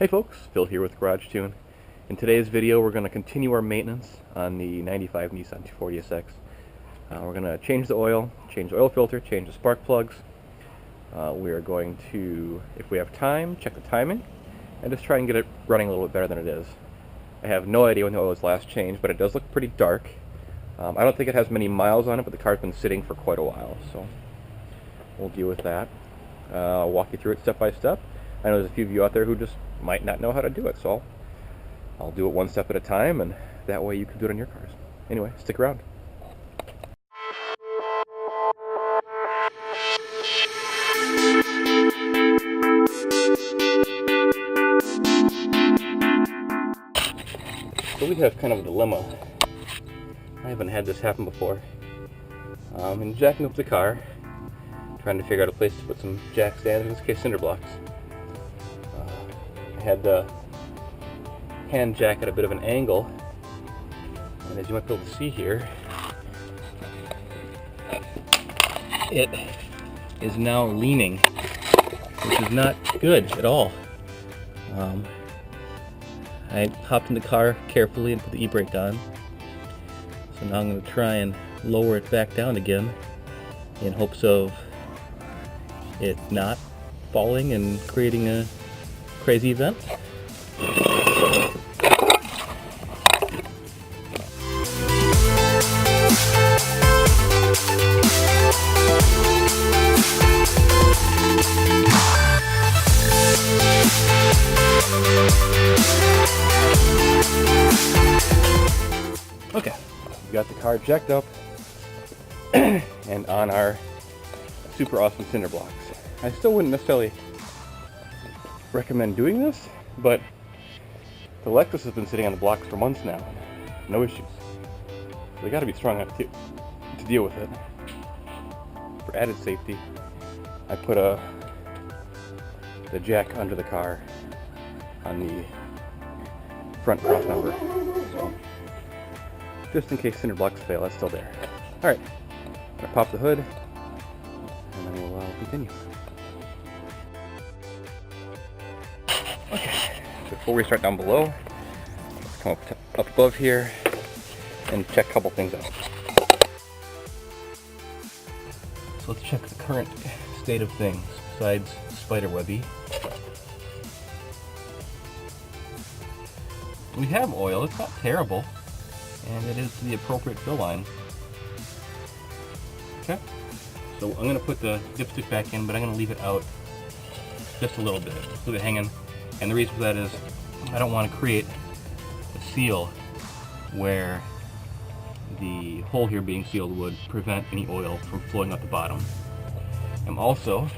Hey folks, Phil here with Garage Tune. In today's video we're going to continue our maintenance on the 95 Nissan 240sx. We're going to change the oil filter, change the spark plugs. We are going to, if we have time, check the timing and just try and get it running a little bit better than it is. I have no idea when the oil was last changed, but it does look pretty dark. I don't think it has many miles on it, but the car's been sitting for quite a while, so we'll deal with that. I'll walk you through it step by step. I know there's a few of you out there who just might not know how to do it, so I'll do it one step at a time, and that way you can do it on your cars. Anyway, stick around. So we have kind of a dilemma. I haven't had this happen before. In jacking up the car, trying to figure out a place to put some jack stands, in this case cinder blocks. I had the hand jack at a bit of an angle, and as you might be able to see here, it is now leaning, which is not good at all. I hopped in the car carefully and put the e-brake on, so now I'm going to try and lower it back down again in hopes of it not falling and creating a crazy event. Okay, we got the car jacked up and on our super awesome cinder blocks. I still wouldn't necessarily recommend doing this, but the Lexus has been sitting on the blocks for months now, no issues. So they got to be strong enough to deal with it. For added safety, I put the jack under the car on the front cross member, so just in case cinder blocks fail, that's still there. All right, I'm gonna pop the hood, and then we'll continue. Okay, before we start down below, let's come up above here and check a couple things out. So let's check the current state of things, besides spiderwebby. We have oil, it's not terrible, and it is to the appropriate fill line. Okay, so I'm going to put the dipstick back in, but I'm going to leave it out just a little bit, leave it hanging. And the reason for that is I don't want to create a seal where the hole here being sealed would prevent any oil from flowing out the bottom. I'm also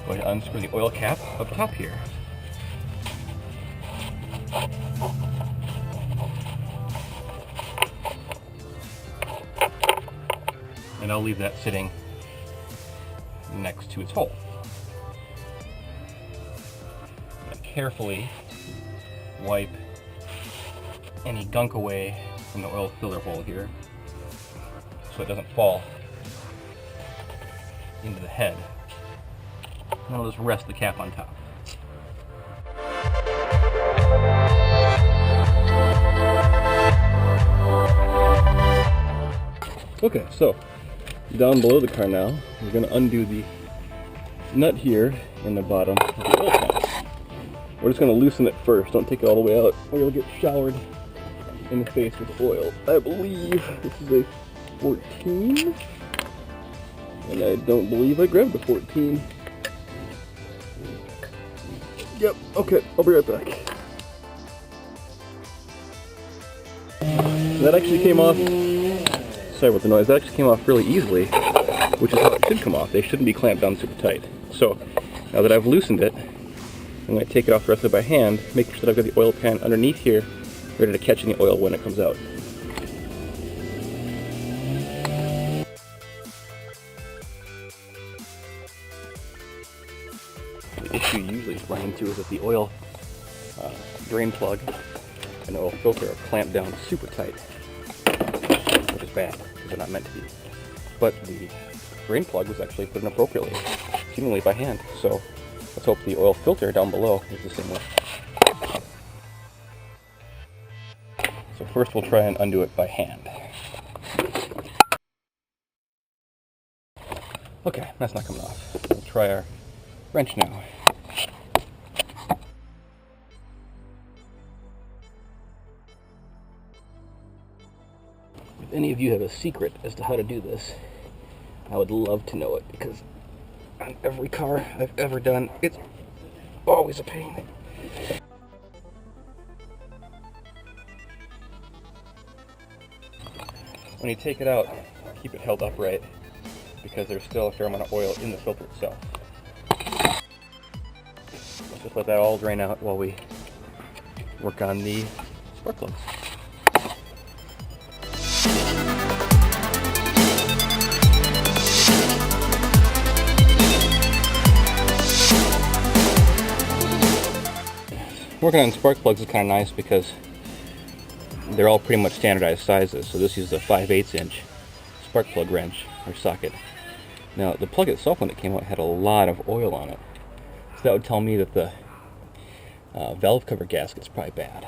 going to unscrew the oil cap up top here. And I'll leave that sitting next to its hole. Carefully wipe any gunk away from the oil filler hole here so it doesn't fall into the head. And I'll just rest the cap on top. Okay, so down below the car now, we're going to undo the nut here in the bottom of the oil tank. We're just going to loosen it first, don't take it all the way out, or you'll get showered in the face with oil. I believe this is a 14, and I don't believe I grabbed a 14. Yep, okay, I'll be right back. That actually came off, sorry about the noise, that actually came off really easily, which is how it should come off. They shouldn't be clamped down super tight. So, now that I've loosened it, I'm going to take it off the rest of it by hand, make sure that I've got the oil pan underneath here, ready to catch any oil when it comes out. The issue you usually run into is that the oil drain plug and the oil filter are clamped down super tight, which is bad, because they're not meant to be. But the drain plug was actually put in appropriately, seemingly by hand, so Let's hope the oil filter down below is the same way. So first we'll try and undo it by hand. Okay, that's not coming off. We'll try our wrench now. If any of you have a secret as to how to do this, I would love to know it, because on every car I've ever done, it's always a pain. When you take it out, keep it held upright, because there's still a fair amount of oil in the filter itself. Let's just let that all drain out while we work on the spark plugs. Working on spark plugs is kind of nice because they're all pretty much standardized sizes. So this is a 5/8 inch spark plug wrench or socket. Now the plug itself, when it came out, had a lot of oil on it. So that would tell me that the valve cover gasket's probably bad.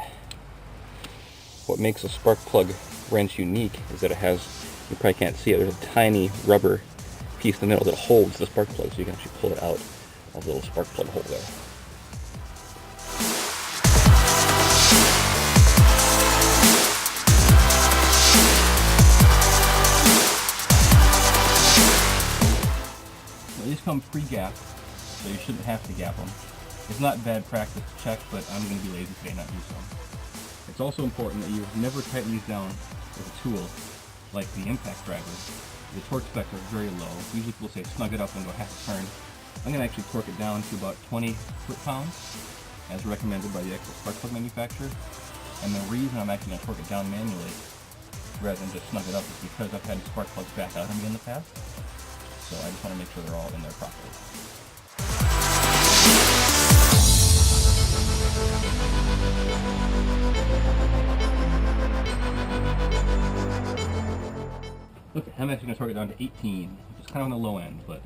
What makes a spark plug wrench unique is that it has, you probably can't see it, there's a tiny rubber piece in the middle that holds the spark plug, so you can actually pull it out of the little spark plug hole there. These come pre-gapped, so you shouldn't have to gap them. It's not bad practice to check, but I'm going to be lazy today and not do so. It's also important that you never tighten these down with a tool like the impact driver. The torque specs are very low. Usually people say snug it up and go half a turn. I'm going to actually torque it down to about 20 foot-pounds, as recommended by the actual spark plug manufacturer. And the reason I'm actually going to torque it down manually rather than just snug it up is because I've had spark plugs back out on me in the past. So I just want to make sure they're all in there properly. Okay, I'm actually going to torque it down to 18, which is kind of on the low end, but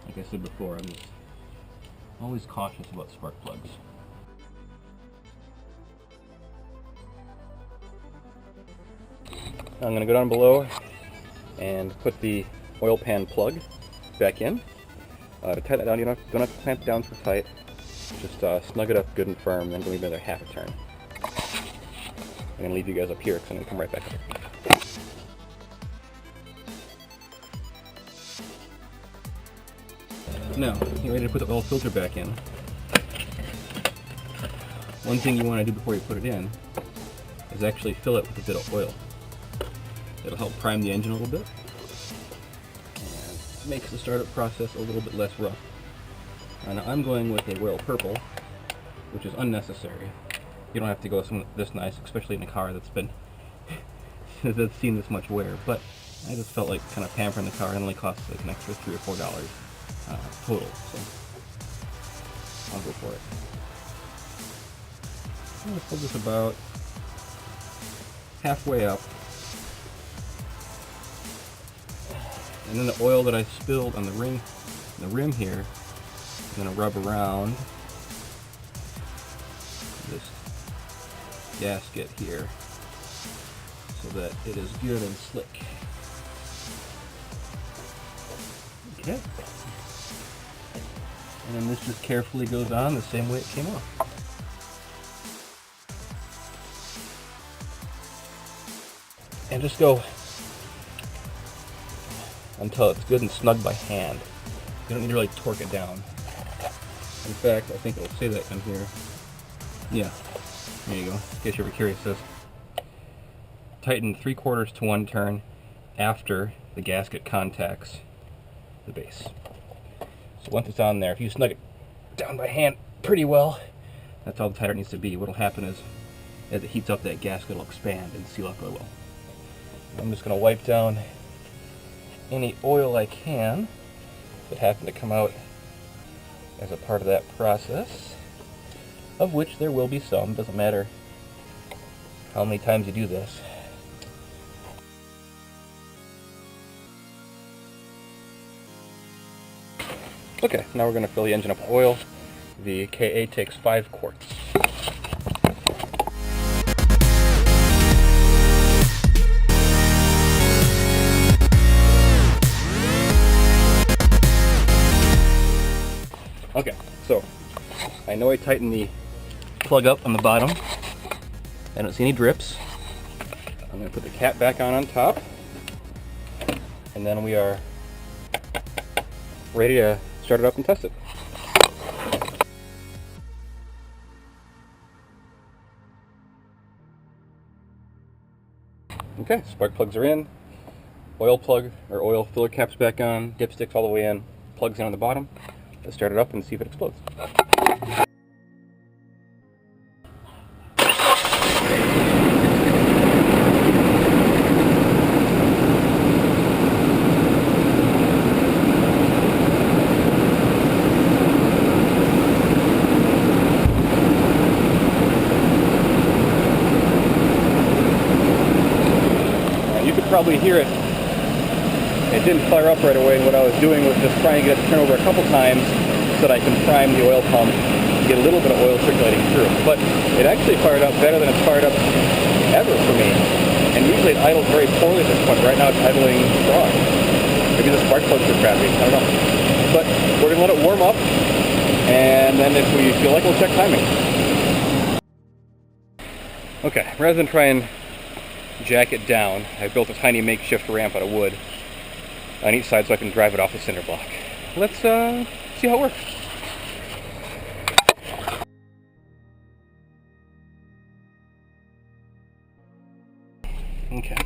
like I said before, I'm just always cautious about spark plugs. I'm going to go down below and put the oil pan plug back in. To tighten that down, you don't have to clamp it down so tight. Just snug it up good and firm, then go another half a turn. I'm going to leave you guys up here because I'm going to come right back up. Now, you're ready to put the oil filter back in. One thing you want to do before you put it in is actually fill it with a bit of oil. It'll help prime the engine a little bit. Makes the startup process a little bit less rough. Now I'm going with a royal purple, which is unnecessary. You don't have to go this nice, especially in a car that's been that's seen this much wear. But I just felt like kind of pampering the car. It only costs like an extra $3 or $4 total, so I'll go for it. I'm going to pull this about halfway up. And then the oil that I spilled on the rim here, I'm going to rub around this gasket here so that it is good and slick. Okay. And then this just carefully goes on the same way it came off. And just go until it's good and snug by hand. You don't need to really torque it down. In fact, I think it'll say that on here. Yeah, there you go. In case you're ever curious, it says tighten 3/4 to 1 turn after the gasket contacts the base. So once it's on there, if you snug it down by hand pretty well, that's how tight it needs to be. What'll happen is, as it heats up, that gasket will expand and seal up really well. I'm just going to wipe down any oil I can that happen to come out as a part of that process, of which there will be some. Doesn't matter how many times you do this. Okay, now we're going to fill the engine up with oil. The KA takes 5 quarts. Okay, so I know I tightened the plug up on the bottom. I don't see any drips. I'm going to put the cap back on top, and then we are ready to start it up and test it. Okay, spark plugs are in, oil plug or oil filler caps back on, dipsticks all the way in, plugs in on the bottom. Let's start it up and see if it explodes. You could probably hear it. It didn't fire up right away, and what I was doing was just trying to get it to turn over a couple times so that I can prime the oil pump and get a little bit of oil circulating through. But it actually fired up better than it's fired up ever for me. And usually it idles very poorly at this point. Right now it's idling strong. Maybe the spark plugs are crappy, I don't know. But we're going to let it warm up, and then if we feel like, we'll check timing. Okay, rather than try and jack it down, I built a tiny makeshift ramp out of wood on each side so I can drive it off the cinder block. Let's see how it works. Okay,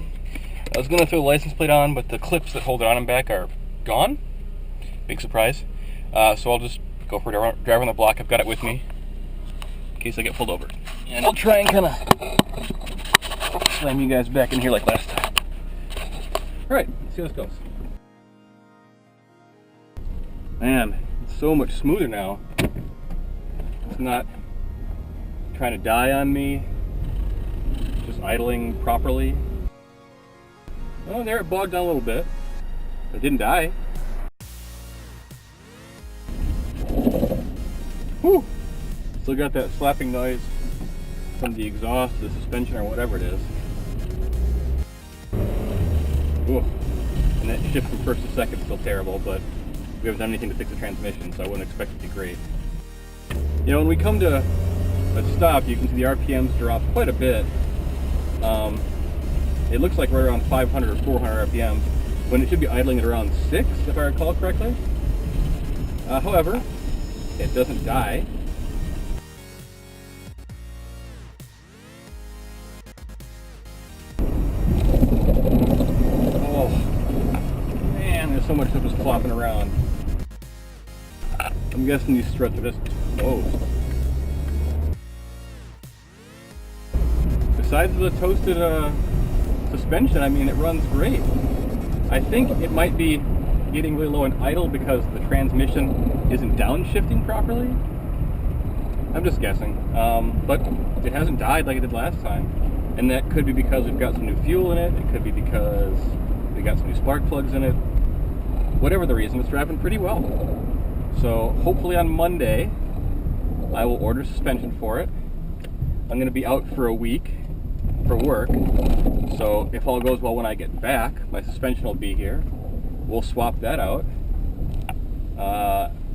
I was going to throw the license plate on, but the clips that hold it on and back are gone. Big surprise. So I'll just go for a drive on the block. I've got it with me in case I get pulled over. And I'll try and kind of slam you guys back in here like last time. Alright, let's see how this goes. Man, it's so much smoother now. It's not trying to die on me. It's just idling properly. Oh, there it bogged down a little bit. But it didn't die. Whew! Still got that slapping noise from the exhaust, the suspension, or whatever it is. Ooh. And that shift from first to second is still terrible, but we haven't done anything to fix the transmission, so I wouldn't expect it to be great. You know, when we come to a stop, you can see the RPMs drop quite a bit. It looks like right around 500 or 400 RPMs, when it should be idling at around 6, if I recall correctly. However, it doesn't die. Oh, man, there's so much stuff just flopping around. I'm guessing these struts are just toast. Besides the toasted suspension, I mean, it runs great. I think it might be getting really low in idle because the transmission isn't downshifting properly. I'm just guessing. But it hasn't died like it did last time. And that could be because we've got some new fuel in it. It could be because we got some new spark plugs in it. Whatever the reason, it's driving pretty well. So hopefully on Monday, I will order suspension for it. I'm going to be out for a week for work. So if all goes well when I get back, my suspension will be here. We'll swap that out.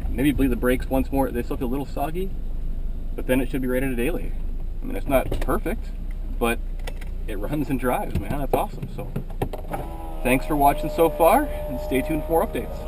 Maybe bleed the brakes once more. They still feel a little soggy, but then it should be rated a daily. I mean, it's not perfect, but it runs and drives, man. That's awesome. So thanks for watching so far, and stay tuned for more updates.